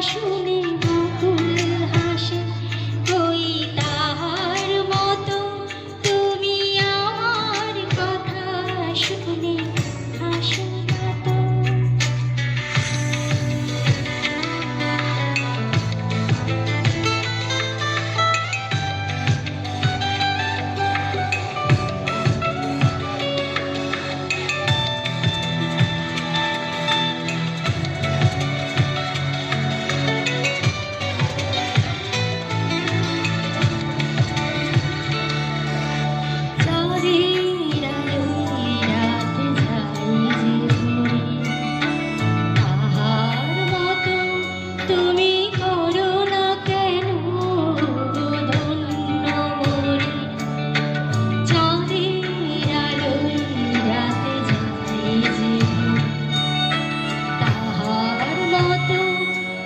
শুনে বকুল হাসে, কই তাহার মতো তুমি আমার কথা শুনে হাসো না তো। তুমি করো না কেন ধন্য মরি, চাঁদের আলোয় রাতে যায় যে তাহার মতো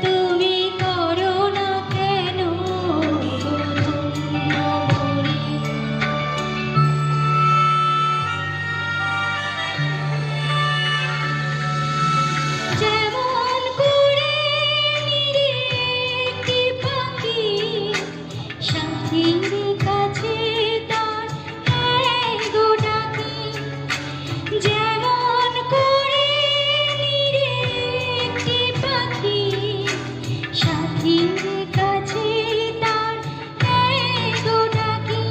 তুমি করো না কেন ধন্য মরি। যেমন করে নিরে একটি পাখি সাথীর কাছে তার এগো ডাকি, যেমন করে নিরে একটি পাখি সাথীর কাছে তার এগো ডাকি,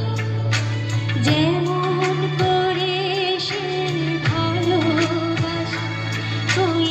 যেমন করে সে ভালোবাসে, ওই